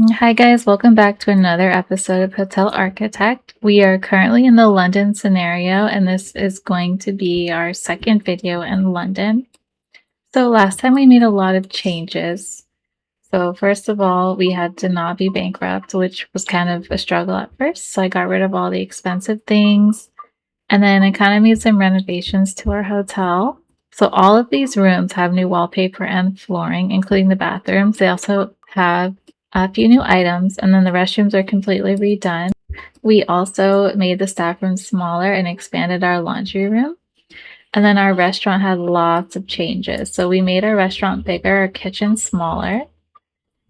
Hi guys, welcome back to another episode of Hotel Architect. We are currently in the London scenario, and this is going to be our second video in London. So last time we made a lot of changes. So first of all, we had to not be bankrupt, which was kind of a struggle at first. So I got rid of all the expensive things, and then I kind of made some renovations to our hotel. So all of these rooms have new wallpaper and flooring, including the bathrooms. They also have a few new items, and then the restrooms are completely redone. We also made the staff room smaller and expanded our laundry room. And then our restaurant had lots of changes. So we made our restaurant bigger, our kitchen smaller.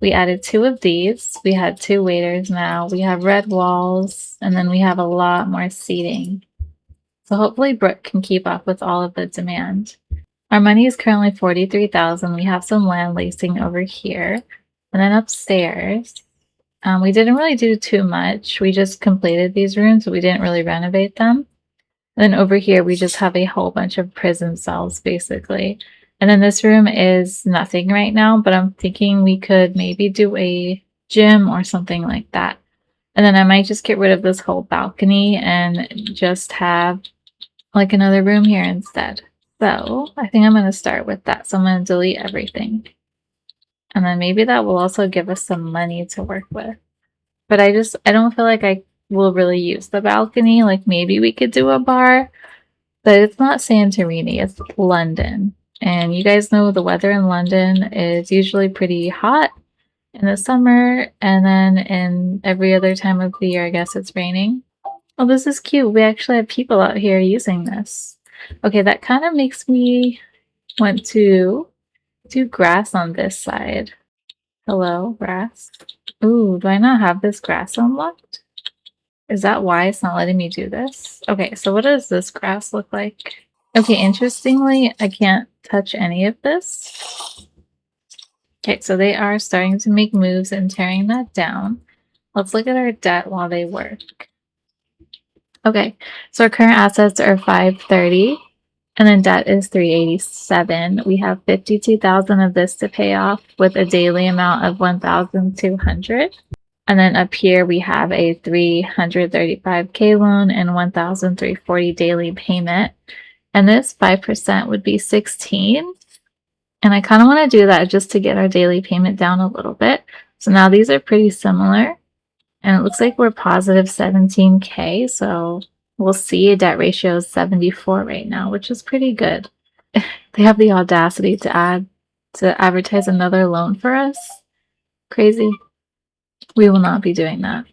We added two of these. We had two waiters now. We have red walls, and then we have a lot more seating. So hopefully Brooke can keep up with all of the demand. Our money is currently 43,000. We have some land leasing over here. And then upstairs, we didn't really do too much. We just completed these rooms, but we didn't really renovate them. And then over here, we just have a whole bunch of prison cells, basically. And then this room is nothing right now, but I'm thinking we could maybe do a gym or something like that. And then I might just get rid of this whole balcony and just have like another room here instead. So I think I'm going to start with that. So I'm going to delete everything. And then maybe that will also give us some money to work with. But I don't feel like I will really use the balcony. Like maybe we could do a bar, but it's not Santorini, it's London. And you guys know the weather in London is usually pretty hot in the summer, and then in every other time of the year, I guess it's raining. Oh, this is cute. We actually have people out here using this. Okay, that kind of makes me want to do grass on this side. Hello, grass. Ooh, do I not have this grass unlocked? Is that why it's not letting me do this? Okay, so what does this grass look like? Okay, interestingly, I can't touch any of this. Okay, so they are starting to make moves and tearing that down. Let's look at our debt while they work. Okay, so our current assets are 530 and then debt is 387. We have 52,000 of this to pay off with a daily amount of 1,200. And then up here we have a 335K loan and 1,340 daily payment. And this 5% would be 16. And I kind of want to do that just to get our daily payment down a little bit. So now these are pretty similar. And it looks like we're positive 17K. So we'll see a debt ratio is 74 right now, which is pretty good. They have the audacity to advertise another loan for us. Crazy. We will not be doing that.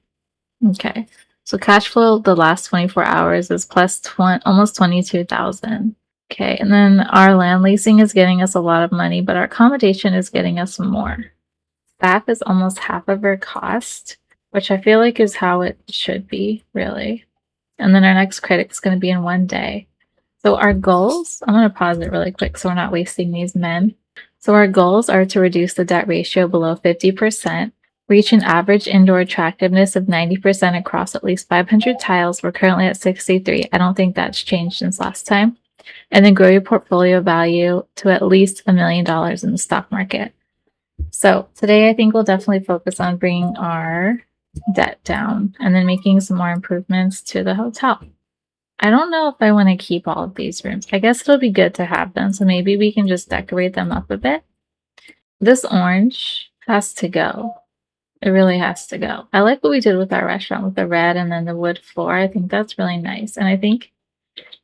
Okay. So cash flow the last 24 hours is plus almost 22,000. Okay. And then our land leasing is getting us a lot of money, but our accommodation is getting us more. Staff is almost half of our cost, which I feel like is how it should be, really. And then our next credit is going to be in 1 day. So our goals, I'm going to pause it really quick so we're not wasting these men. So our goals are to reduce the debt ratio below 50%, reach an average indoor attractiveness of 90% across at least 500 tiles. We're currently at 63. I don't think that's changed since last time. And then grow your portfolio value to at least $1 million in the stock market. So today I think we'll definitely focus on bringing our debt down and then making some more improvements to the hotel. I don't know if I want to keep all of these rooms. I guess it'll be good to have them, so maybe we can just decorate them up a bit. This orange has to go. It really has to go. I like what we did with our restaurant with the red and then the wood floor. I think that's really nice. And I think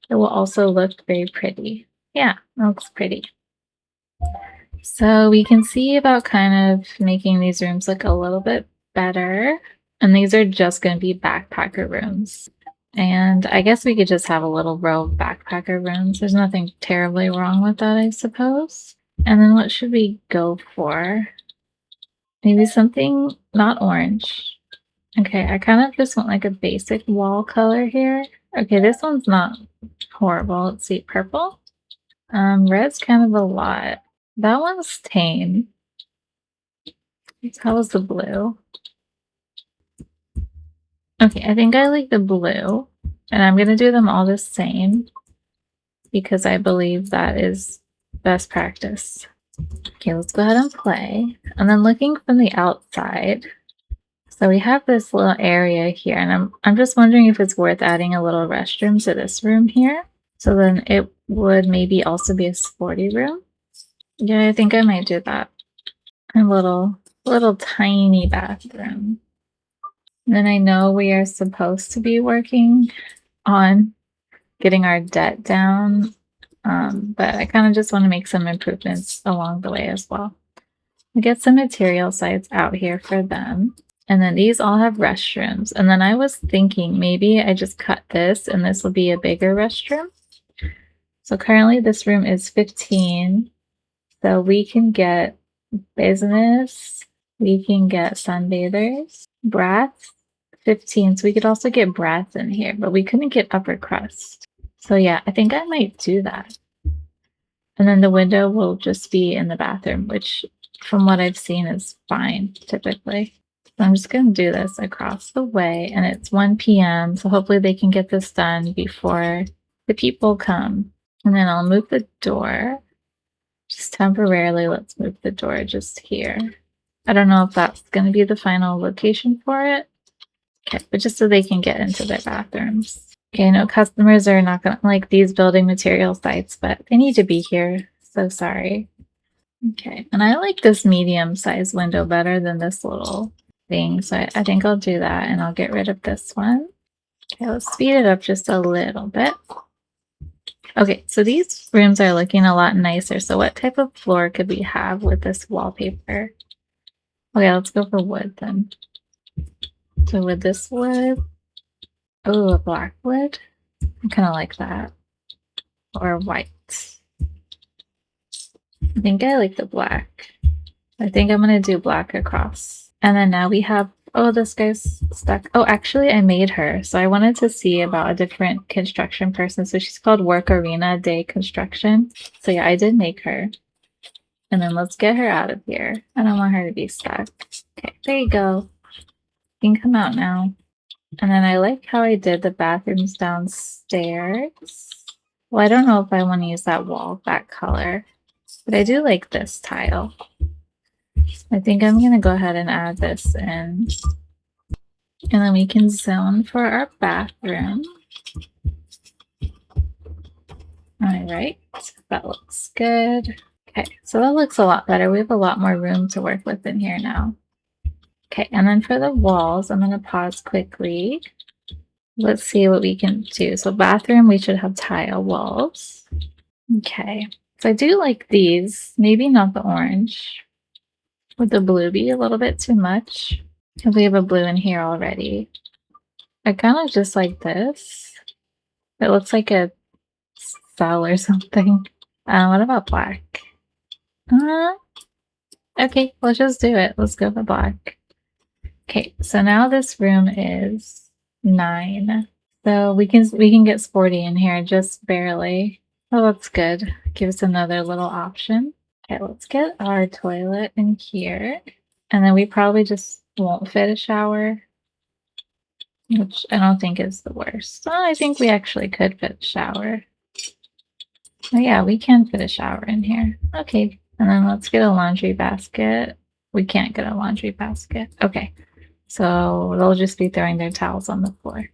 it will also look very pretty. Yeah, it looks pretty. So we can see about kind of making these rooms look a little bit better. And these are just going to be backpacker rooms. And I guess we could just have a little row of backpacker rooms. There's nothing terribly wrong with that, I suppose. And then what should we go for? Maybe something not orange. Okay, I kind of just want like a basic wall color here. Okay, this one's not horrible. Let's see, purple. Red's kind of a lot. That one's tame. How was the blue? Okay, I think I like the blue. And I'm going to do them all the same because I believe that is best practice. Okay, let's go ahead and play. And then looking from the outside, So we have this little area here, and I'm just wondering if it's worth adding a little restroom to this room here. So then it would maybe also be a sporty room. Yeah, I think I might do that. A little tiny bathroom. And then I know we are supposed to be working on getting our debt down, but I kind of just want to make some improvements along the way as well. We get some material sites out here for them. And then these all have restrooms. And then I was thinking maybe I just cut this and this will be a bigger restroom. So currently this room is 15. So we can get business, we can get sunbathers, brats, 15. So we could also get brats in here, but we couldn't get upper crust. So yeah, I think I might do that. And then the window will just be in the bathroom, which from what I've seen is fine typically. So I'm just going to do this across the way, and it's 1 p.m. So hopefully they can get this done before the people come. And then I'll move the door just temporarily. Let's move the door just here. I don't know if that's going to be the final location for it. Okay, but just so they can get into their bathrooms. Okay, no, customers are not going to like these building material sites, but they need to be here. So sorry. Okay, and I like this medium-sized window better than this little thing, so I think I'll do that, and I'll get rid of this one. Okay, let's speed it up just a little bit. Okay, so these rooms are looking a lot nicer. So what type of floor could we have with this wallpaper? Okay, let's go for wood then. So with this wood, oh, a black wood. I kind of like that. Or white. I think I like the black. I think I'm gonna do black across. And then now we have, oh, this guy's stuck. Oh, actually I made her. So I wanted to see about a different construction person. So she's called Work Arena Day Construction. So yeah, I did make her. And then let's get her out of here. I don't want her to be stuck. Okay, there you go. You can come out now. And then I like how I did the bathrooms downstairs. Well, I don't know if I want to use that wall, that color, but I do like this tile. I think I'm going to go ahead and add this in. And then we can zone for our bathroom. All right, that looks good. Okay, so that looks a lot better. We have a lot more room to work with in here now. Okay, and then for the walls, I'm going to pause quickly. Let's see what we can do. So bathroom, we should have tile walls. Okay, so I do like these. Maybe not the orange. Would the blue be a little bit too much? Because we have a blue in here already. I kind of just like this. It looks like a cell or something. What about black? Okay, let's just do it. Let's go for black. Okay, so now this room is 9. So we can get sporty in here just barely. Oh, that's good. Gives another little option. Okay, let's get our toilet in here. And then we probably just won't fit a shower, which I don't think is the worst. Oh, I think we actually could fit a shower. Oh yeah, we can fit a shower in here. Okay, and then let's get a laundry basket. We can't get a laundry basket. Okay, so they'll just be throwing their towels on the floor.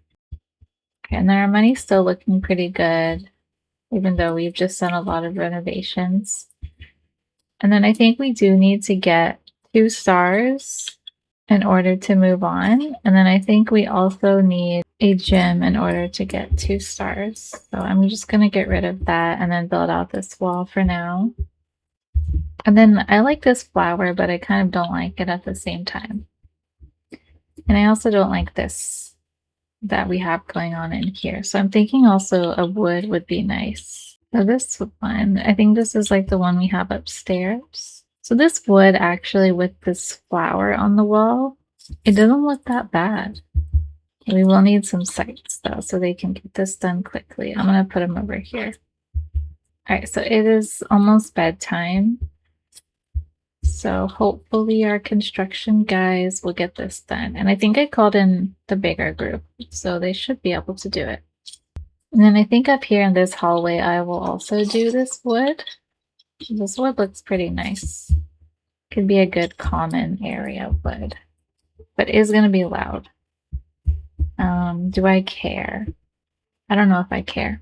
Okay, and then our money's still looking pretty good, even though we've just done a lot of renovations. And then I think we do need to get 2 stars in order to move on. And then I think we also need a gym in order to get 2 stars. So I'm just going to get rid of that and then build out this wall for now. And then I like this flower, but I kind of don't like it at the same time. And I also don't like this that we have going on in here. So I'm thinking also a wood would be nice. So this one, I think this is like the one we have upstairs. So this wood actually with this flower on the wall, it doesn't look that bad. We will need some sights though, so they can get this done quickly. I'm gonna put them over here. All right, so it is almost bedtime. So hopefully our construction guys will get this done. And I think I called in the bigger group, so they should be able to do it. And then I think up here in this hallway, I will also do this wood. This wood looks pretty nice. Could be a good common area wood. but it is going to be loud. Do I care? I don't know if I care.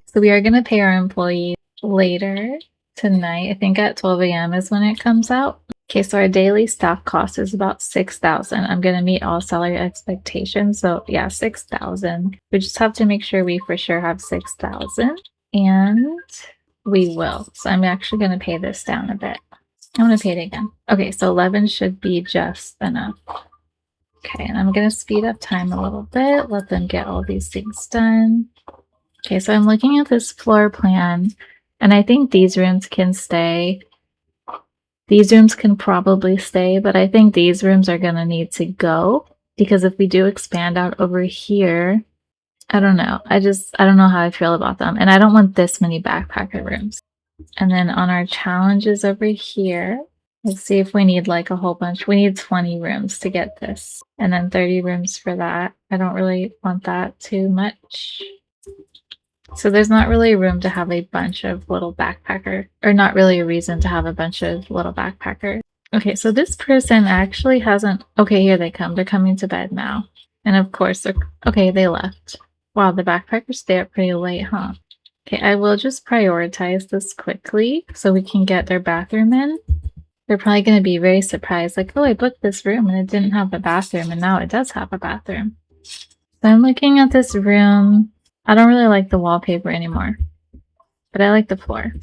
So we are going to pay our employees later tonight. I think at 12 a.m. is when it comes out. Okay, so our daily staff cost is about 6,000. I'm going to meet all salary expectations. So yeah, 6,000. We just have to make sure we for sure have 6,000, and we will. So I'm actually going to pay this down a bit. I'm going to pay it again. Okay, so 11 should be just enough. Okay, and I'm going to speed up time a little bit, let them get all these things done. Okay, so I'm looking at this floor plan, and I think these rooms can stay. These rooms can probably stay, but I think these rooms are going to need to go, because if we do expand out over here, I don't know. I don't know how I feel about them, and I don't want this many backpacker rooms. And then on our challenges over here, let's see if we need like a whole bunch. We need 20 rooms to get this, and then 30 rooms for that. I don't really want that too much. So there's not really room to have a bunch of little backpacker, or not really a reason to have a bunch of little backpackers. Okay, so this person actually hasn't, okay, here they come. They're coming to bed now. And of course, okay, they left. Wow, the backpackers stay up pretty late, huh? Okay, I will just prioritize this quickly so we can get their bathroom in. They're probably going to be very surprised, like, oh, I booked this room and it didn't have a bathroom, and now it does have a bathroom. So I'm looking at this room. I don't really like the wallpaper anymore, but I like the floor.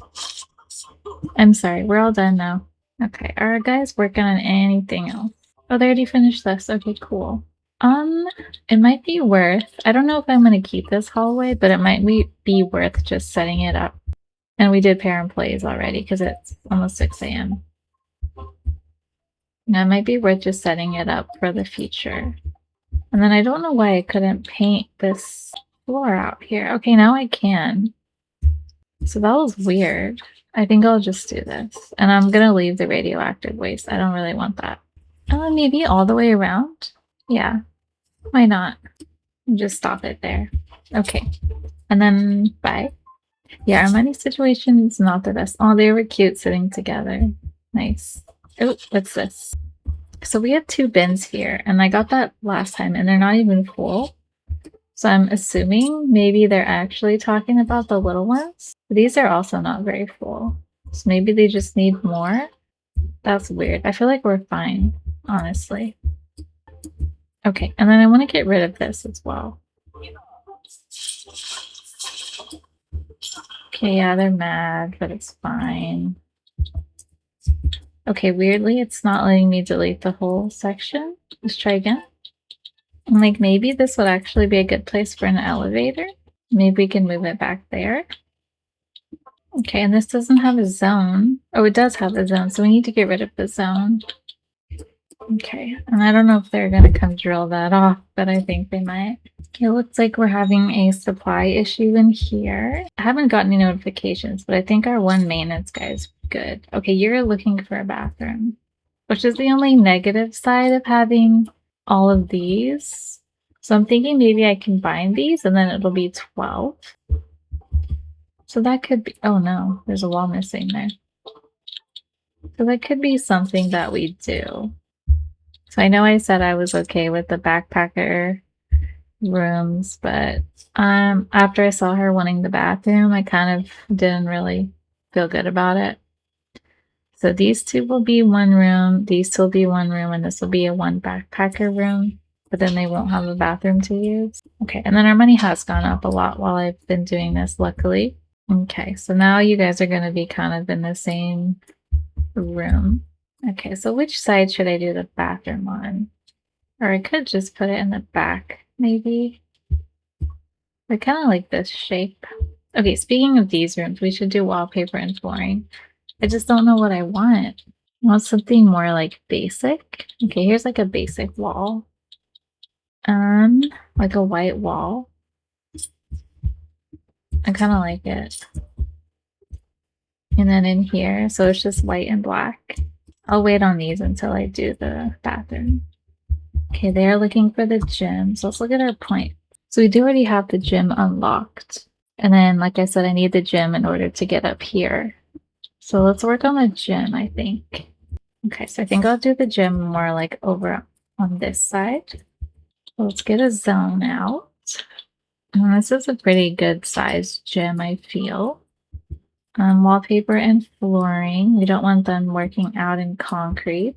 I'm sorry, we're all done now. Okay, are our guys working on anything else? Oh, they already finished this. Okay, cool. It might be worth, I don't know if I'm going to keep this hallway, but it might be worth just setting it up. And we did pay our employees already because it's almost 6 a.m. Now it might be worth just setting it up for the future. And then I don't know why I couldn't paint this floor out here. Okay, now I can. So that was weird. I think I'll just do this. And I'm going to leave the radioactive waste. I don't really want that. Maybe all the way around? Yeah. Why not? Just stop it there. Okay. And then bye. Yeah, our money situation is not the best. Oh, they were cute sitting together. Nice. Oh, what's this? So we have 2 bins here, and I got that last time, and they're not even full. So I'm assuming maybe they're actually talking about the little ones. These are also not very full. So maybe they just need more. That's weird. I feel like we're fine, honestly. Okay, and then I want to get rid of this as well. Okay, yeah, they're mad, but it's fine. Okay, weirdly, it's not letting me delete the whole section. Let's try again. Like, maybe this would actually be a good place for an elevator. Maybe we can move it back there. Okay, and this doesn't have a zone. Oh, it does have a zone, so we need to get rid of the zone. Okay, and I don't know if they're going to come drill that off, but I think they might. Okay, it looks like we're having a supply issue in here. I haven't gotten any notifications, but I think our one maintenance guy is good. Okay, you're looking for a bathroom, which is the only negative side of having all of these. So I'm thinking maybe I combine these and then it'll be 12. So that could be, oh no, there's a wall missing there. So that could be something that we do. So I know I said I was okay with the backpacker rooms, but after I saw her wanting the bathroom, I kind of didn't really feel good about it. So these 2 will be 1 room, these 2 will be 1 room, and this will be a 1 backpacker room, but then they won't have a bathroom to use. Okay, and then our money has gone up a lot while I've been doing this, luckily. Okay, so now you guys are going to be kind of in the same room. Okay, so which side should I do the bathroom on? Or I could just put it in the back, maybe. I kind of like this shape. Okay, speaking of these rooms, we should do wallpaper and flooring. I just don't know what I want. I want something more like basic. Okay, here's like a basic wall. Like a white wall. I kind of like it. And then in here, so it's just white and black. I'll wait on these until I do the bathroom. Okay, they're looking for the gym. So let's look at our point. So we do already have the gym unlocked. And then, like I said, I need the gym in order to get up here. So let's work on the gym, I think. Okay, so I think I'll do the gym more like over on this side. Let's get a zone out. And this is a pretty good sized gym, I feel. Wallpaper and flooring. We don't want them working out in concrete.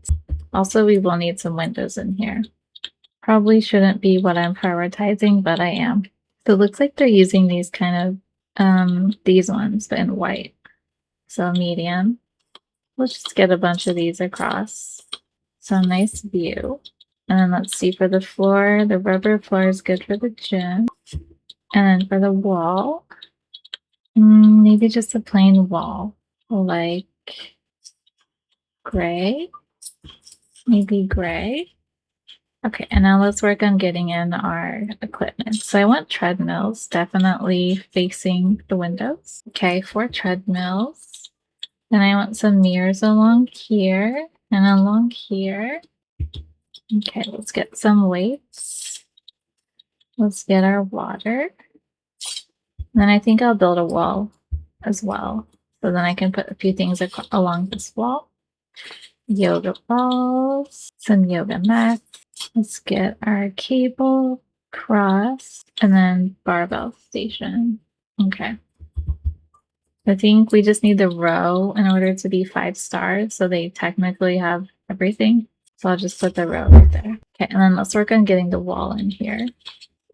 Also, we will need some windows in here. Probably shouldn't be what I'm prioritizing, but I am. So it looks like they're using these kind of, these ones, but in white. So medium. Let's just get a bunch of these across. So nice view. And then let's see for the floor. The rubber floor is good for the gym. And then for the wall, maybe just a plain wall. Like gray. Maybe gray. Okay, and now let's work on getting in our equipment. So I want treadmills, definitely facing the windows. Okay, 4 treadmills. Then I want some mirrors along here and along here. Okay, let's get some weights. Let's get our water. And then I think I'll build a wall as well. So then I can put a few things along this wall. Yoga balls, some yoga mats. Let's get our cable, cross, and then barbell station. Okay. I think we just need the row in order to be 5 stars, so they technically have everything. So I'll just put the row right there. Okay, and then let's work on getting the wall in here.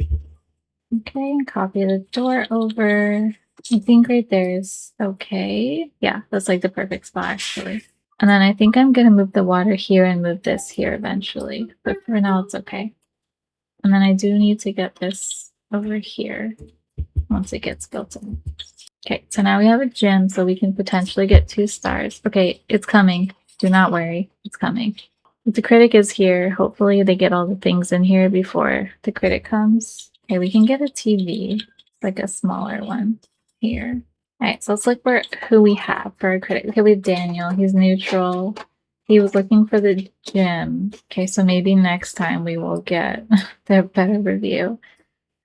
Okay, and copy the door over. I think right there is okay. Yeah, that's like the perfect spot actually. And then I think I'm gonna move the water here and move this here eventually, but for now it's okay. And then I do need to get this over here once it gets built in. Okay, so now we have a gym, so we can potentially get 2 stars. Okay, it's coming. Do not worry, it's coming. The critic is here. Hopefully they get all the things in here before the critic comes. Okay, we can get a TV, like a smaller one here. All right, so let's look for who we have for our critic. Okay, we have Daniel. He's neutral. He was looking for the gym. Okay, so maybe next time we will get the better review.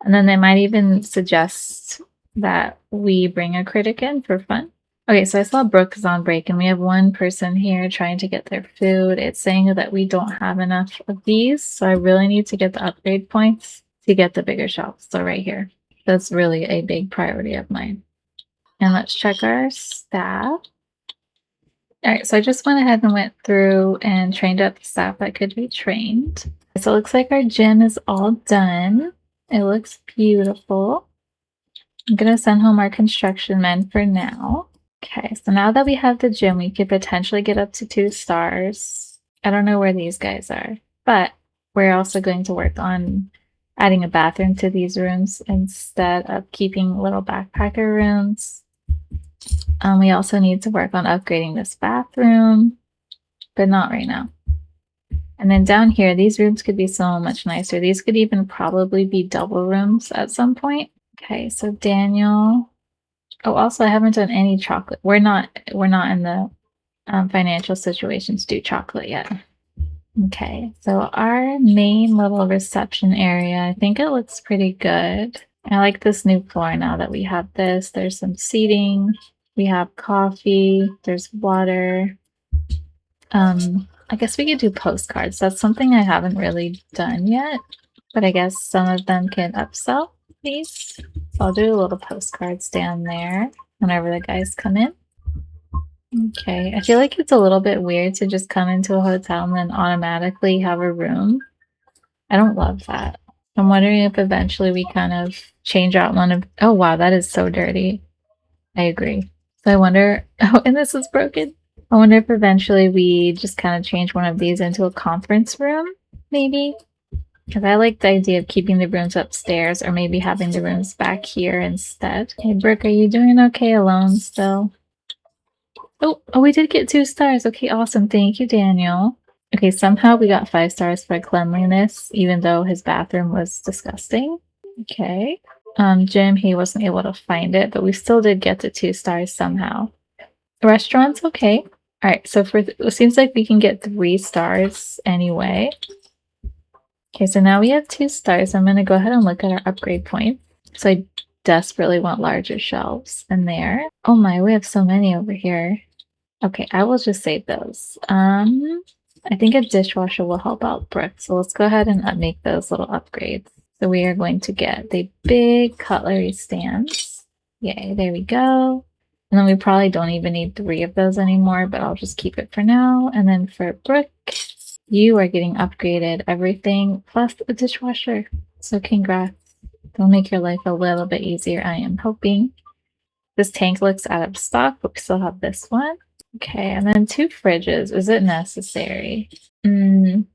And then they might even suggest that we bring a critic in for fun. Okay, so I saw Brooke is on break and we have one person here trying to get their food. It's saying that we don't have enough of these, so I really need to get the upgrade points to get the bigger shelves. So right here. That's really a big priority of mine. And let's check our staff. All right, so I just went ahead and went through and trained up the staff that could be trained. So it looks like our gym is all done. It looks beautiful. I'm gonna send home our construction men for now. Okay, so now that we have the gym, we could potentially get up to 2 stars. I don't know where these guys are, but we're also going to work on adding a bathroom to these rooms instead of keeping little backpacker rooms. We also need to work on upgrading this bathroom, but not right now. And then down here, these rooms could be so much nicer. These could even probably be double rooms at some point. Okay, so Daniel. Oh, also I haven't done any chocolate. We're not in the financial situation to do chocolate yet. Okay, so our main little reception area, I think it looks pretty good. I like this new floor now that we have this. There's some seating. We have coffee. There's water. I guess we could do postcards. That's something I haven't really done yet, but I guess some of them can upsell these. So I'll do a little postcards down there whenever the guys come in. Okay, I feel like it's a little bit weird to just come into a hotel and then automatically have a room. I don't love that. I'm wondering if eventually we kind of change out one of... Oh wow, that is so dirty. I agree. So I wonder... Oh, and this is broken. I wonder if eventually we just kind of change one of these into a conference room, maybe? Because I like the idea of keeping the rooms upstairs or maybe having the rooms back here instead. Hey, Brooke, are you doing okay alone still? Oh, we did get 2 stars. Okay, awesome. Thank you, Daniel. Okay, somehow we got 5 stars for cleanliness, even though his bathroom was disgusting. Okay. Jim, he wasn't able to find it, but we still did get to 2 stars somehow. The restaurant's okay. All right, so it seems like we can get 3 stars anyway. Okay, so now we have 2 stars. I'm going to go ahead and look at our upgrade points. So I desperately want larger shelves in there. Oh my, we have so many over here. Okay, I will just save those. I think a dishwasher will help out Brooke. So let's go ahead and make those little upgrades. So we are going to get the big cutlery stands. Yay, there we go. And then we probably don't even need 3 of those anymore, but I'll just keep it for now. And then for Brooke, you are getting upgraded everything plus a dishwasher. So congrats. They'll make your life a little bit easier, I am hoping. This tank looks out of stock, but we still have this one. Okay, and then 2 fridges. Is it necessary? I don't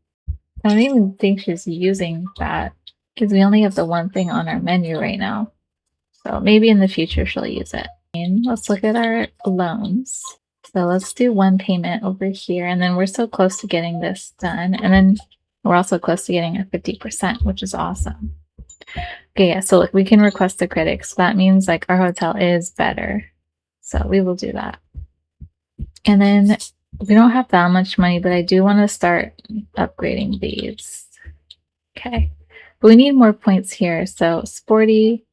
even think she's using that because we only have the one thing on our menu right now. So maybe in the future she'll use it. And let's look at our loans. So let's do one payment over here, and then we're so close to getting this done. And then we're also close to getting a 50%, which is awesome. Okay, yeah, so look, we can request the critics. So that means like our hotel is better. So we will do that. And then we don't have that much money, but I do want to start upgrading these. Okay, but we need more points here. So Sporty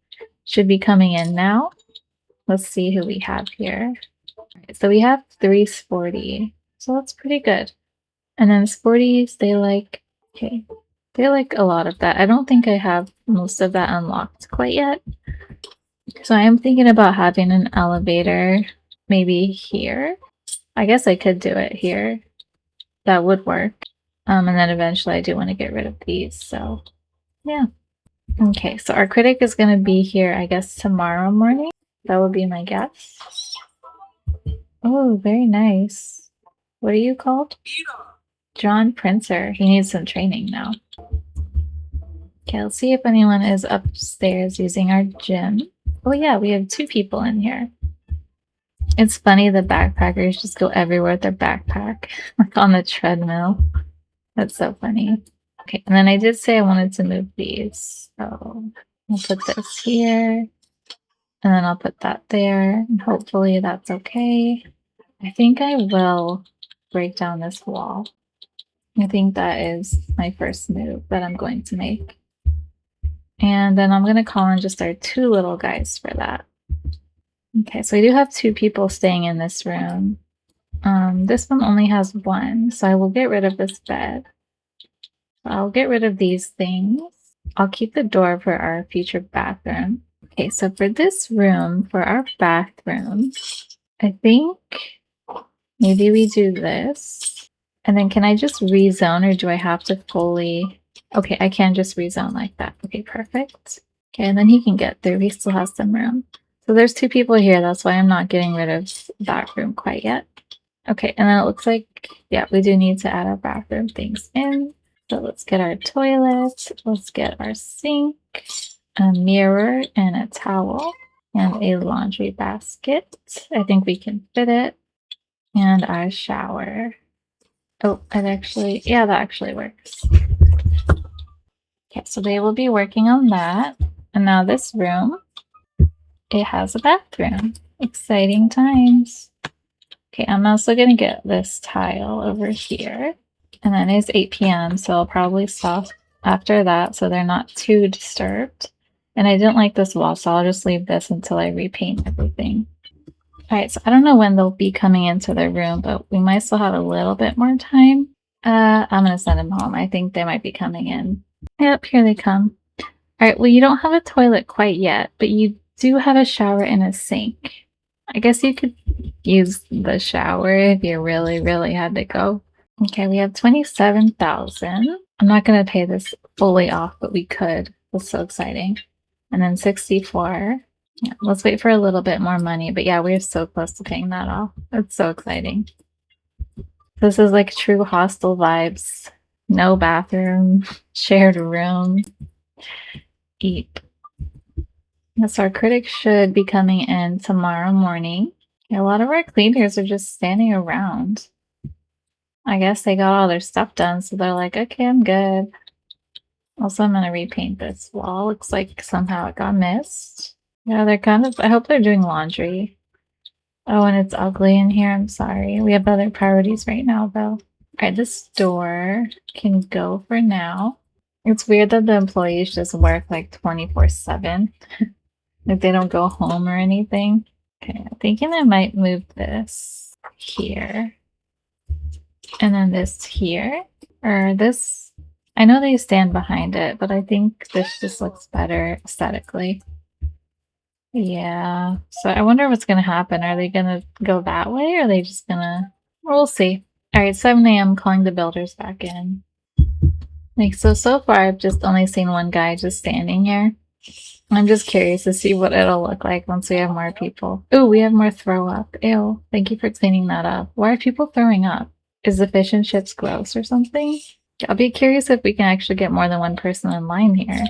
should be coming in now. Let's see who we have here. Right, so we have 3 Sporty. So that's pretty good. And then Sporties, they like a lot of that. I don't think I have most of that unlocked quite yet. So I am thinking about having an elevator maybe here. I guess I could do it here. That would work. And then eventually I do want to get rid of these. So yeah. Okay, so our critic is going to be here, I guess, tomorrow morning. That would be my guess. Oh, very nice. What are you called? John Princer. He needs some training now. Okay, let's see if anyone is upstairs using our gym. Oh yeah, we have 2 people in here. It's funny the backpackers just go everywhere with their backpack, like on the treadmill. That's so funny. Okay, and then I did say I wanted to move these. So I'll put this here, and then I'll put that there, and hopefully that's okay. I think I will break down this wall. I think that is my first move that I'm going to make. And then I'm going to call in just our 2 little guys for that. Okay, so we do have 2 people staying in this room. This one only has 1, so I will get rid of this bed. I'll get rid of these things. I'll keep the door for our future bathroom. Okay, so for this room, for our bathroom, I think maybe we do this. And then can I just rezone, or do I have to fully... Okay, I can just rezone like that. Okay, perfect. Okay, and then he can get through. He still has some room. So there's 2 people here. That's why I'm not getting rid of that room quite yet. Okay, and then it looks like, yeah, we do need to add our bathroom things in. So let's get our toilet. Let's get our sink, a mirror, and a towel, and a laundry basket. I think we can fit it. And our shower. Oh, that actually works. Okay, so they will be working on that. And now this room, it has a bathroom. Exciting times. Okay, I'm also going to get this tile over here. And then it's 8 p.m., so I'll probably stop after that so they're not too disturbed. And I didn't like this wall, so I'll just leave this until I repaint everything. Alright, so I don't know when they'll be coming into their room, but we might still have a little bit more time. I'm going to send them home. I think they might be coming in. Yep, here they come. Alright, well, you don't have a toilet quite yet, but you do have a shower and a sink. I guess you could use the shower if you really, really had to go. Okay, we have 27,000. I'm not going to pay this fully off, but we could. That's so exciting. And then 64. Yeah, let's wait for a little bit more money. But yeah, we're so close to paying that off. That's so exciting. This is like true hostel vibes. No bathroom, shared room. Eep. Yes, our critics should be coming in tomorrow morning. A lot of our cleaners are just standing around. I guess they got all their stuff done, so they're like, okay, I'm good. Also, I'm going to repaint this wall. Looks like somehow it got missed. Yeah, they're kind of... I hope they're doing laundry. Oh, and it's ugly in here. I'm sorry. We have other priorities right now, though. Alright, this door can go for now. It's weird that the employees just work like 24/7. Like they don't go home or anything. Okay, I'm thinking I might move this here. And then this here, or this, I know they stand behind it, but I think this just looks better aesthetically. Yeah. So I wonder what's gonna happen. Are they gonna go that way, or are they just gonna... We'll see. All right, 7 a.m. calling the builders back in. Like, so far I've just only seen one guy just standing here. I'm just curious to see what it'll look like once we have more people. Ooh, we have more throw up. Ew. Thank you for cleaning that up. Why are people throwing up? Is the fish and chips gross or something? I'll be curious if we can actually get more than one person in line here.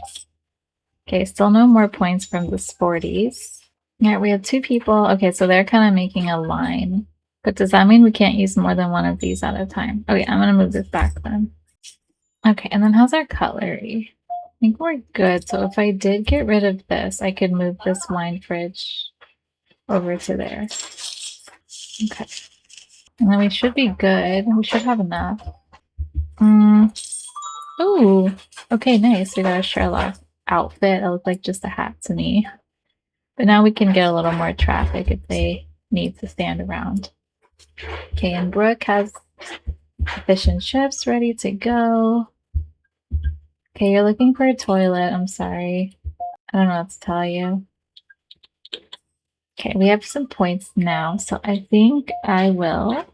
Okay, still no more points from the sporties. Yeah, we have 2 people. Okay, so they're kind of making a line. But does that mean we can't use more than one of these at a time? Okay, I'm gonna move this back then. Okay, and then how's our cutlery? I think we're good. So if I did get rid of this, I could move this wine fridge over to there. Okay. And then we should be good. We should have enough. Ooh. Okay, nice. We got a Sherlock outfit. That looked like just a hat to me. But now we can get a little more traffic if they need to stand around. Okay, and Brooke has fish and chips ready to go. Okay, you're looking for a toilet. I'm sorry. I don't know what to tell you. Okay, we have some points now, so I think I will...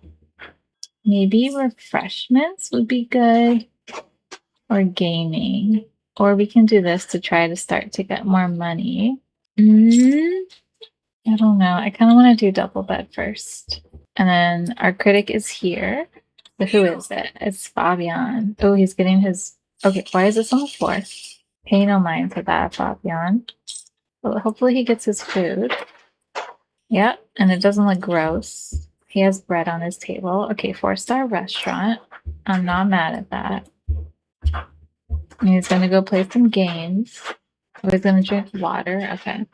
Maybe refreshments would be good. Or gaming. Or we can do this to try to start to get more money. I don't know. I kind of want to do double bed first. And then our critic is here. So who is it? It's Fabian. Oh, he's getting his... Okay, why is this on the floor? Pay no mind to that, Fabian. Well, hopefully he gets his food. Yep, and it doesn't look gross. He has bread on his table. Okay, 4-star restaurant. I'm not mad at that. And he's gonna go play some games. Oh, he's gonna drink water. Okay.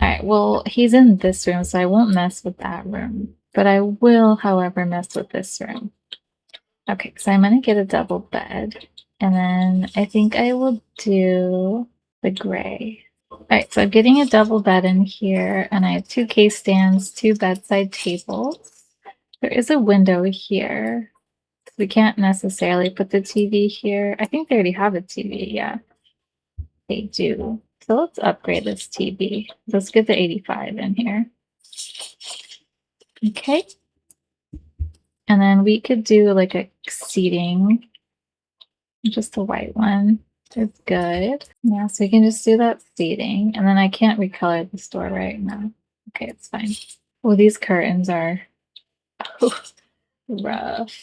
Alright, well, he's in this room, so I won't mess with that room. But I will, however, mess with this room. Okay, so I'm gonna get a double bed. And then I think I will do the gray. Alright, so I'm getting a double bed in here, and I have 2 case stands, 2 bedside tables. There is a window here. We can't necessarily put the TV here. I think they already have a TV, yeah. They do. So let's upgrade this TV. Let's get the 85 in here. Okay. And then we could do like a seating. Just a white one. It's good. Yeah, so we can just do that seating. And then I can't recolor this door right now. Okay, it's fine. Well, these curtains are rough.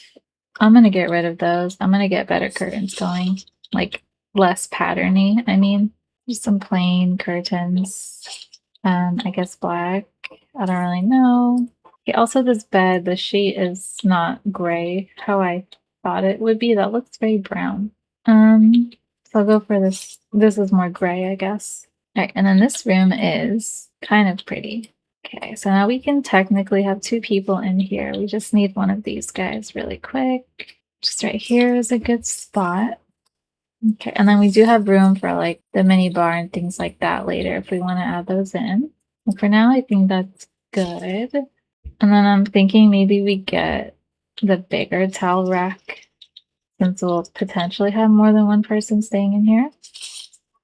I'm gonna get rid of those. I'm gonna get better curtains going. Like less patterny, I mean. Just some plain curtains. I guess black. I don't really know. Okay, also this bed, the sheet is not gray how I thought it would be. That looks very brown. So I'll go for this. This is more gray, I guess. All right, and then this room is kind of pretty. Okay, so now we can technically have 2 people in here. We just need one of these guys really quick. Just right here is a good spot. Okay, and then we do have room for like the mini bar and things like that later if we want to add those in. But for now, I think that's good. And then I'm thinking maybe we get the bigger towel rack since we'll potentially have more than one person staying in here.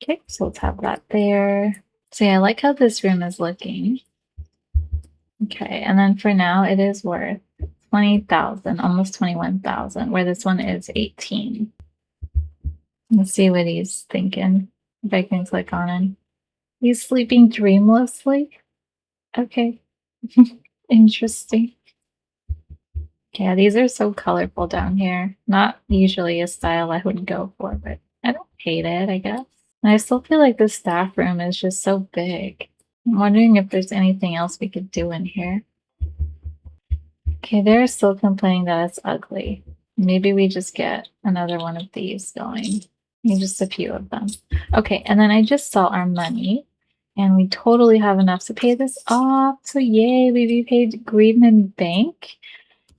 Okay, so let's have that there. So yeah, I like how this room is looking. Okay, and then for now, it is worth 20,000, almost 21,000, where this one is 18. Let's see what he's thinking. If I can click on him. He's sleeping dreamlessly? Okay. Interesting. Yeah, these are so colorful down here. Not usually a style I would go for, but I don't hate it, I guess. And I still feel like the staff room is just so big. I'm wondering if there's anything else we could do in here. Okay, they're still complaining that it's ugly. Maybe we just get another one of these going. Maybe just a few of them. Okay, and then I just saw our money. And we totally have enough to pay this off. So yay, we repaid Greenman Bank.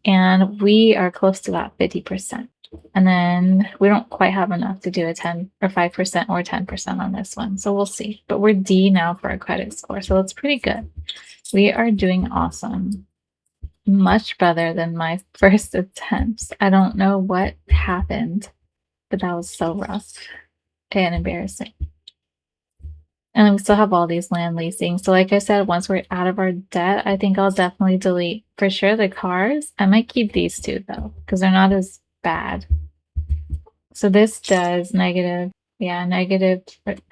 And we are close to that 50%. And then we don't quite have enough to do a 10 or 5% or 10% on this one. So we'll see. But we're D now for our credit score. So that's pretty good. We are doing awesome. much better than my first attempts. I don't know what happened, but that was so rough and embarrassing. And we still have all these land leasing. So like I said, once we're out of our debt, I think I'll definitely delete for sure the cars. I might keep these two though, because they're not as bad. So this does negative, yeah, negative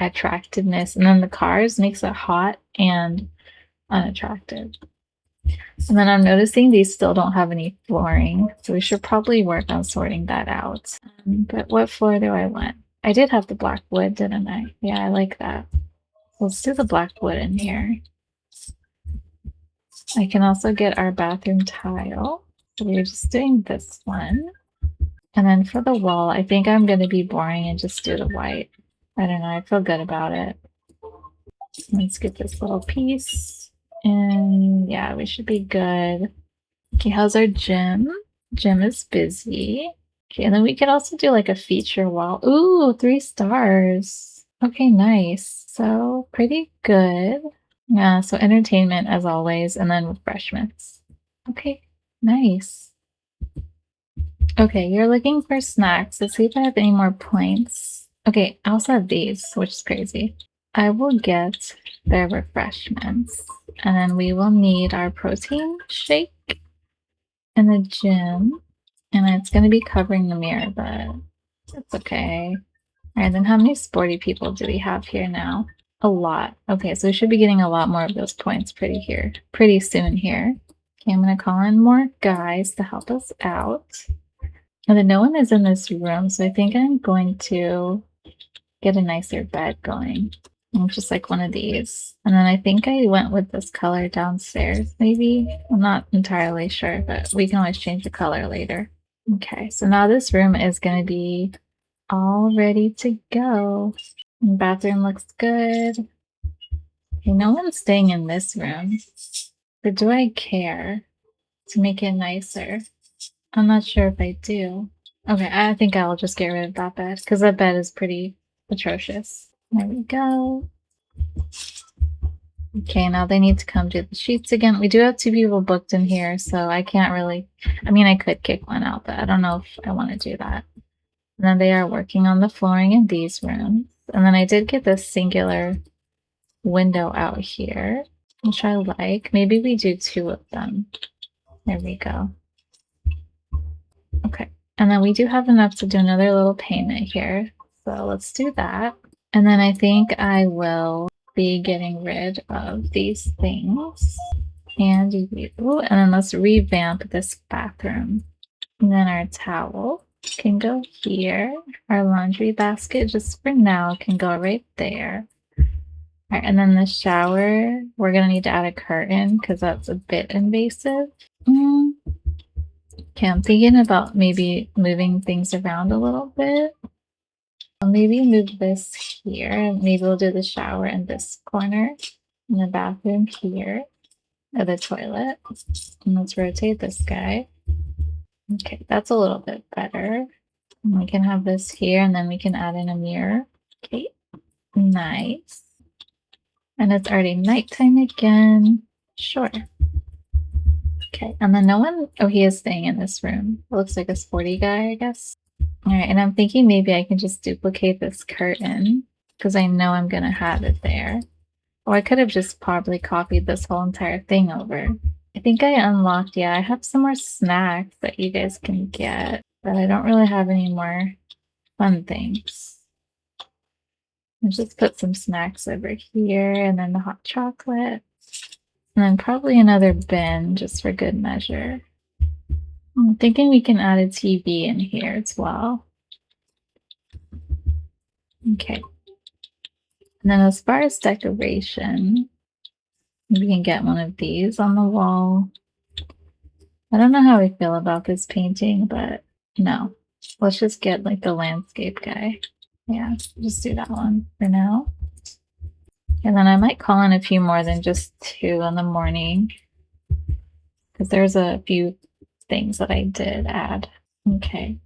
attractiveness. And then the cars makes it hot and unattractive. And then I'm noticing these still don't have any flooring. So we should probably work on sorting that out. But what floor do I want? I did have the black wood, didn't I? Yeah, I like that. Let's do the black wood in here. I can also get our bathroom tile. So we're just doing this one. And then for the wall, I think I'm going to be boring and just do the white. I don't know. I feel good about it. Let's get this little piece. And yeah, we should be good. Okay, how's our gym? Gym is busy. Okay, and then we could also do like a feature wall. Ooh, 3 stars. Okay, nice. So pretty good. Yeah, so entertainment as always, and then refreshments. Okay, nice. Okay, you're looking for snacks. Let's see if I have any more points. Okay, I also have these, which is crazy. I will get the refreshments, and then we will need our protein shake in the gym, and it's going to be covering the mirror, but it's okay. All right, then how many sporty people do we have here now? A lot. Okay, so we should be getting a lot more of those points pretty soon here. Okay, I'm going to call in more guys to help us out. And then no one is in this room, so I think I'm going to get a nicer bed going. Just like one of these. And then I think I went with this color downstairs, maybe? I'm not entirely sure, but we can always change the color later. Okay, so now this room is going to be all ready to go. The bathroom looks good. Okay, no one's staying in this room. But do I care to make it nicer? I'm not sure if I do. Okay, I think I'll just get rid of that bed because that bed is pretty atrocious. There we go. Okay, now they need to come do the sheets again. We do have 2 people booked in here, so I can't really... I mean, I could kick one out, but I don't know if I want to do that. And then they are working on the flooring in these rooms. And then I did get this singular window out here, which I like. Maybe we do 2 of them. There we go. Okay, and then we do have enough to do another little payment here. So let's do that. And then I think I will be getting rid of these things. And you. And then let's revamp this bathroom. And then our towel can go here. Our laundry basket, just for now, can go right there. All right, and then the shower, we're going to need to add a curtain because that's a bit invasive. Okay, I'm thinking about maybe moving things around a little bit. I'll maybe move this here. Maybe we'll do the shower in this corner, and the bathroom here, or the toilet. And let's rotate this guy. Okay, that's a little bit better. And we can have this here, and then we can add in a mirror. Okay, nice. And it's already nighttime again. Sure. Okay, and then no one... Oh, he is staying in this room. It looks like a sporty guy, I guess. All right, and I'm thinking maybe I can just duplicate this curtain because I know I'm going to have it there. Or I could have just probably copied this whole entire thing over. I think I unlocked... Yeah, I have some more snacks that you guys can get, but I don't really have any more fun things. Let's just put some snacks over here, and then the hot chocolate. And then probably another bin, just for good measure. I'm thinking we can add a TV in here as well. Okay. And then as far as decoration, we can get one of these on the wall. I don't know how I feel about this painting, but no. Let's just get like the landscape guy. Yeah, just do that one for now. And then I might call in a few more than just 2 in the morning, because there's a few things that I did add. Okay.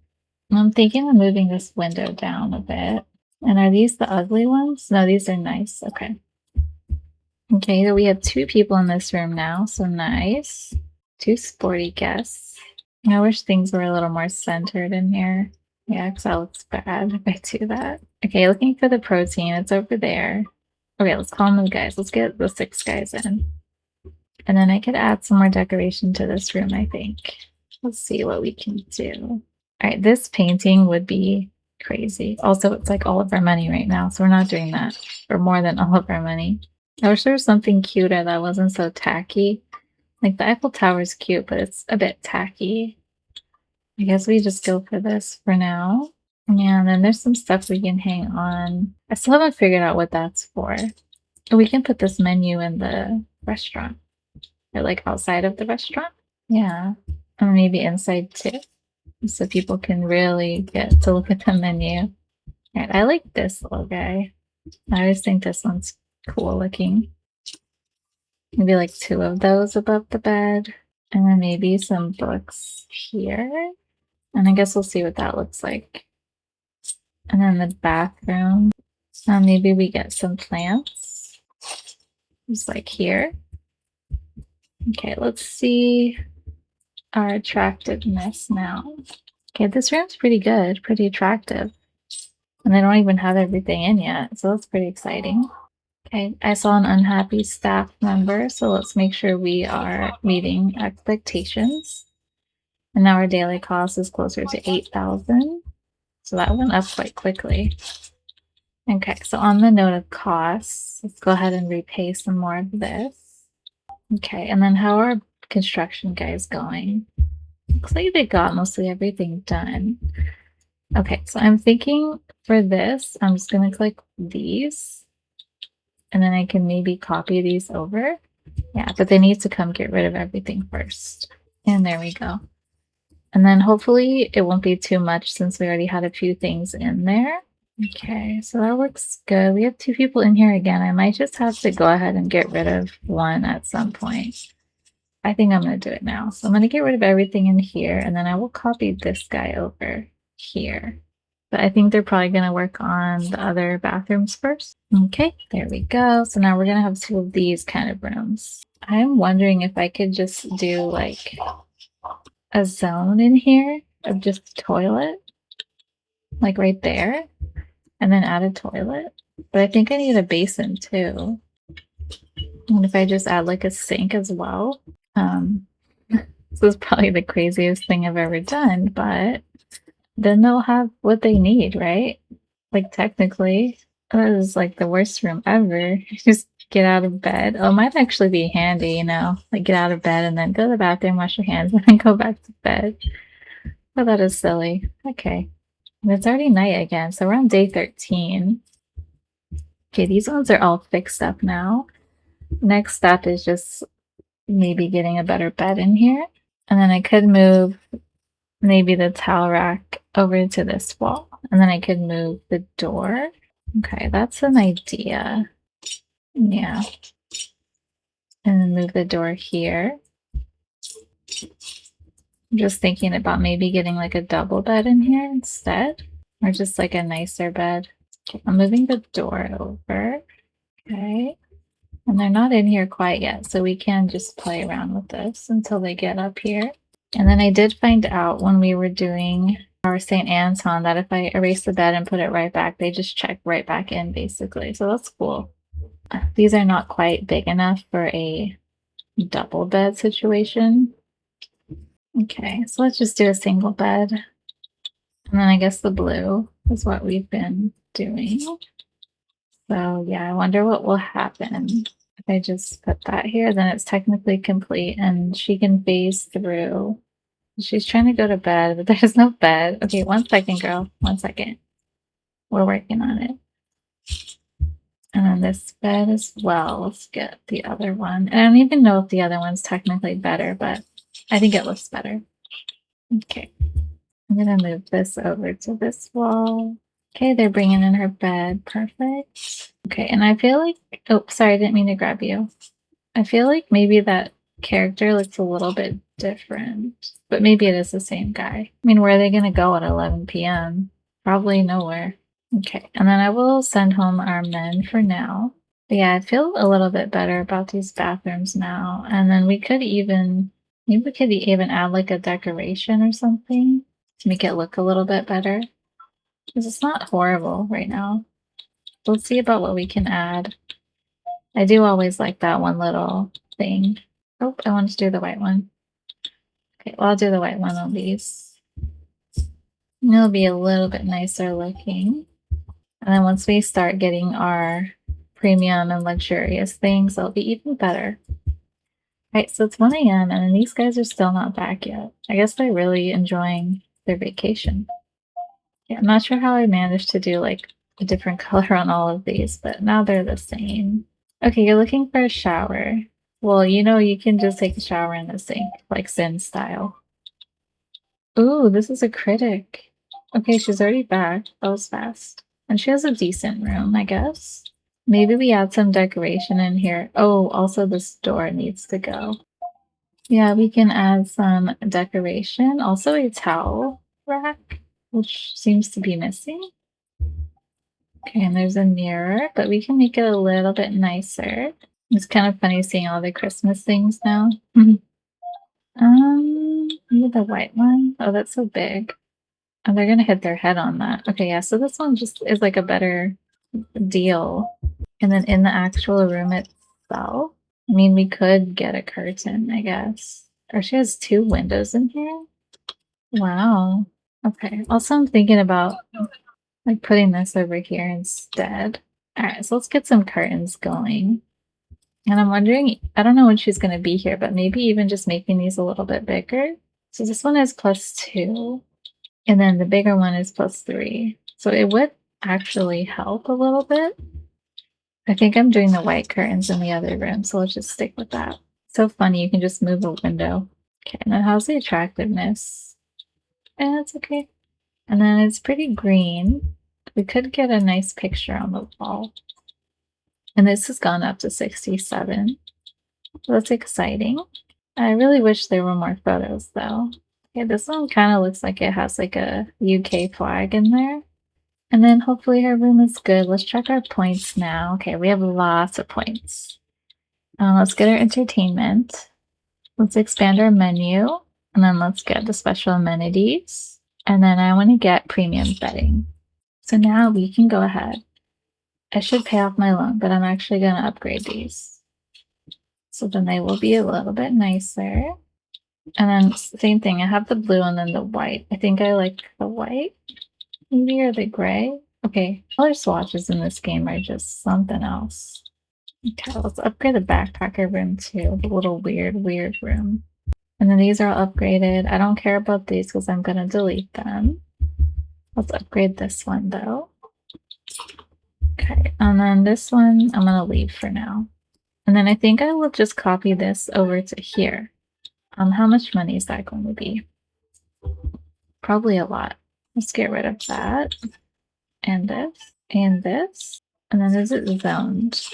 I'm thinking of moving this window down a bit. And are these the ugly ones? No, these are nice. Okay. Okay, so we have 2 people in this room now, so nice. Too sporty guess. I wish things were a little more centered in here. Yeah, because that looks bad if I do that. Okay, looking for the protein. It's over there. Okay, let's call them the guys. Let's get the 6 guys in. And then I could add some more decoration to this room, I think. Let's see what we can do. All right, this painting would be crazy. Also, it's like all of our money right now, so we're not doing that. Or more than all of our money. I wish there was something cuter that wasn't so tacky. Like the Eiffel Tower is cute, but it's a bit tacky. I guess we just go for this for now. Yeah, and then there's some stuff we can hang on. I still haven't figured out what that's for. We can put this menu in the restaurant. Or like outside of the restaurant. Yeah. Or maybe inside too. So people can really get to look at the menu. All right, I like this little guy. I always think this one's cool looking. Maybe like 2 of those above the bed. And then maybe some books here. And I guess we'll see what that looks like. And then the bathroom. Maybe we get some plants. Just like here. Okay, let's see our attractiveness now. Okay, this room's pretty good, pretty attractive. And they don't even have everything in yet, so that's pretty exciting. Okay, I saw an unhappy staff member, so let's make sure we are meeting expectations. And now our daily cost is closer to 8,000. So that went up quite quickly. Okay, so on the note of costs, let's go ahead and repay some more of this. Okay, and then how are construction guys going? Looks like they got mostly everything done. Okay, so I'm thinking for this, I'm just gonna click these. And then I can maybe copy these over. Yeah, but they need to come get rid of everything first. And there we go. And then hopefully it won't be too much since we already had a few things in there. Okay, so that works good. We have 2 people in here again. I might just have to go ahead and get rid of one at some point. I think I'm going to do it now. So I'm going to get rid of everything in here, and then I will copy this guy over here. But I think they're probably going to work on the other bathrooms first. Okay, there we go. So now we're going to have 2 of these kind of rooms. I'm wondering if I could just do like a zone in here of just toilet, like right there, and then add a toilet. But I think I need a basin too. And if I just add like a sink as well. This is probably the craziest thing I've ever done, but then they'll have what they need, right? Like technically, that is like the worst room ever. Just get out of bed. Oh, it might actually be handy, you know, like get out of bed and then go to the bathroom, wash your hands, and then go back to bed. Oh, that is silly. Okay. And it's already night again, so we're on day 13. Okay, these ones are all fixed up now. Next step is just maybe getting a better bed in here. And then I could move maybe the towel rack over to this wall. And then I could move the door. Okay, that's an idea. Yeah. And then move the door here. I'm just thinking about maybe getting like a double bed in here instead. Or just like a nicer bed. Okay, I'm moving the door over. Okay. And they're not in here quite yet, so we can just play around with this until they get up here. And then I did find out when we were doing our St. Anton that if I erase the bed and put it right back, they just check right back in basically. So that's cool. These are not quite big enough for a double bed situation. Okay, so let's just do a single bed. And then I guess the blue is what we've been doing. So yeah, I wonder what will happen. If I just put that here, then it's technically complete and she can phase through. She's trying to go to bed, but there's no bed. Okay, 1 second, girl. 1 second. We're working on it. And then this bed as well. Let's get the other one. And I don't even know if the other one's technically better, but I think it looks better. Okay. I'm going to move this over to this wall. Okay, they're bringing in her bed. Perfect. Okay, and I feel like... Oh, sorry, I didn't mean to grab you. I feel like maybe that character looks a little bit different. But maybe it is the same guy. I mean, where are they going to go at 11 p.m.? Probably nowhere. Okay, and then I will send home our men for now. But yeah, I feel a little bit better about these bathrooms now. And then we could even Maybe we could even add like a decoration or something to make it look a little bit better. Because it's not horrible right now. Let's see about what we can add. I do always like that one little thing. Oh, I want to do the white one. Okay, well, I'll do the white one on these. It'll be a little bit nicer looking. And then once we start getting our premium and luxurious things, it'll be even better. Right, so it's 1 a.m. and these guys are still not back yet. I guess they're really enjoying their vacation. Yeah, I'm not sure how I managed to do like a different color on all of these, but now they're the same. Okay, you're looking for a shower. Well, you can just take a shower in the sink, like Sin style. Ooh, this is a critic. Okay, she's already back. That was fast. And she has a decent room, I guess. Maybe we add some decoration in here. Oh, also this door needs to go. Yeah, we can add some decoration. Also a towel rack, which seems to be missing. Okay, and there's a mirror, but we can make it a little bit nicer. It's kind of funny seeing all the Christmas things now. Maybe the white one. Oh, that's so big. Oh, they're gonna hit their head on that. Okay, yeah, so this one just is like a better deal. And then in the actual room itself, I mean, we could get a curtain, I guess. Or she has 2 windows in here? Wow. Okay. Also, I'm thinking about like putting this over here instead. All right, so let's get some curtains going. And I'm wondering, I don't know when she's going to be here, but maybe even just making these a little bit bigger. So this one is +2, and then the bigger one is +3. So it would actually help a little bit. I think I'm doing the white curtains in the other room, so let's just stick with that. So funny, you can just move a window. Okay, and then how's the attractiveness? It's okay. And then it's pretty green. We could get a nice picture on the wall. And this has gone up to 67. So that's exciting. I really wish there were more photos though. Okay, this one kind of looks like it has like a UK flag in there. And then hopefully her room is good. Let's check our points now. Okay, we have lots of points. Let's get our entertainment. Let's expand our menu. And then let's get the special amenities. And then I want to get premium bedding. So now we can go ahead. I should pay off my loan, but I'm actually going to upgrade these. So then they will be a little bit nicer. And then same thing, I have the blue and then the white. I think I like the white, maybe, or the gray. Okay, color swatches in this game are just something else. Okay, let's upgrade the backpacker room too, the little weird room. And then these are all upgraded. I don't care about these because I'm going to delete them. Let's upgrade this one though. Okay, and then this one I'm going to leave for now. And then I think I will just copy this over to here. How much money is that going to be? Probably a lot. Let's get rid of that. And this. And this. And then is it zoned?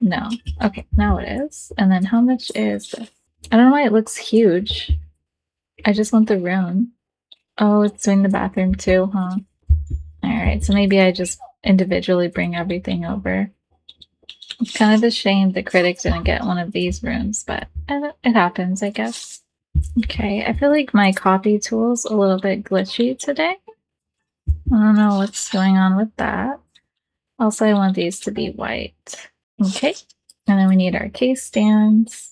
No. Okay, now it is. And then how much is this? I don't know why it looks huge. I just want the room. Oh, it's doing the bathroom too, huh? Alright, so maybe I just individually bring everything over. It's kind of a shame the critics didn't get one of these rooms, but it happens, I guess. Okay, I feel like my copy tool's a little bit glitchy today. I don't know what's going on with that. Also, I want these to be white. Okay, and then we need our case stands.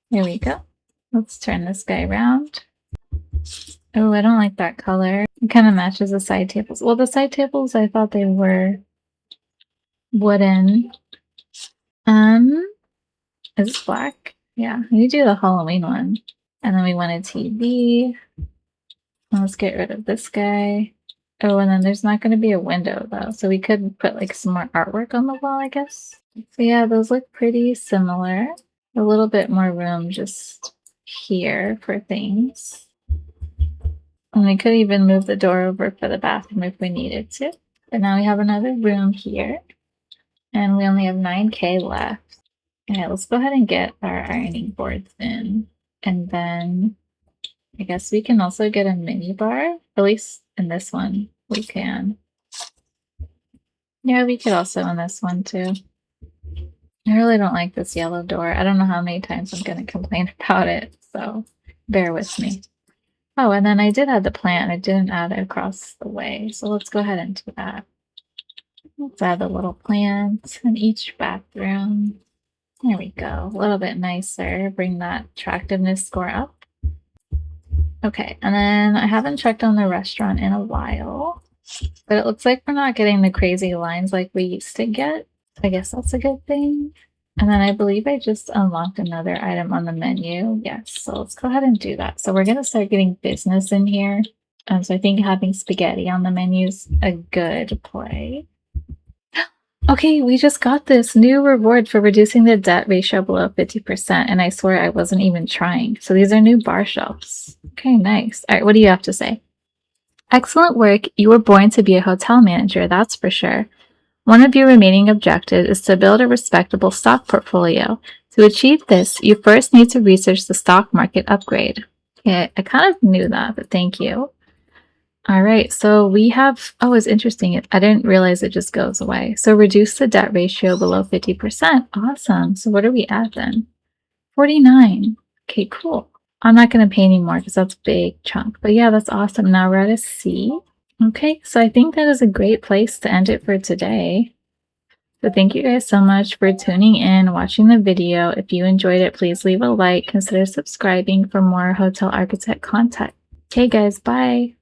There we go. Let's turn this guy around. Oh, I don't like that color. It kind of matches the side tables. Well, the side tables, I thought they were wooden. Is this black? Yeah, we do the Halloween one. And then we want a TV. Let's get rid of this guy. Oh, and then there's not going to be a window though, so we could put like some more artwork on the wall, I guess. So yeah, those look pretty similar. A little bit more room just here for things. And we could even move the door over for the bathroom if we needed to. But now we have another room here. And we only have 9K left. Okay, let's go ahead and get our ironing boards in. And then I guess we can also get a mini bar. At least in this one, we can. Yeah, we could also in this one too. I really don't like this yellow door. I don't know how many times I'm going to complain about it, so bear with me. Oh, and then I did add the plant. I didn't add it across the way, so let's go ahead and do that. Let's add the little plants in each bathroom. There we go. A little bit nicer. Bring that attractiveness score up. Okay, and then I haven't checked on the restaurant in a while, but it looks like we're not getting the crazy lines like we used to get. I guess that's a good thing. And then I believe I just unlocked another item on the menu. Yes, so let's go ahead and do that. So we're going to start getting business in here. So I think having spaghetti on the menu is a good play. Okay, we just got this new reward for reducing the debt ratio below 50%, and I swear I wasn't even trying. So these are new bar shelves. Okay, nice. All right, what do you have to say? Excellent work. You were born to be a hotel manager, that's for sure. One of your remaining objectives is to build a respectable stock portfolio. To achieve this, you first need to research the stock market upgrade. Okay, I kind of knew that, but thank you. All right, so we have, oh, it's interesting. I didn't realize it just goes away. So reduce the debt ratio below 50%. Awesome. So what do we add then? 49. Okay, cool. I'm not going to pay anymore because that's a big chunk. But yeah, that's awesome. Now we're at a C. Okay, so I think that is a great place to end it for today. So thank you guys so much for tuning in, watching the video. If you enjoyed it, please leave a like, consider subscribing for more hotel architect content. Okay guys, bye.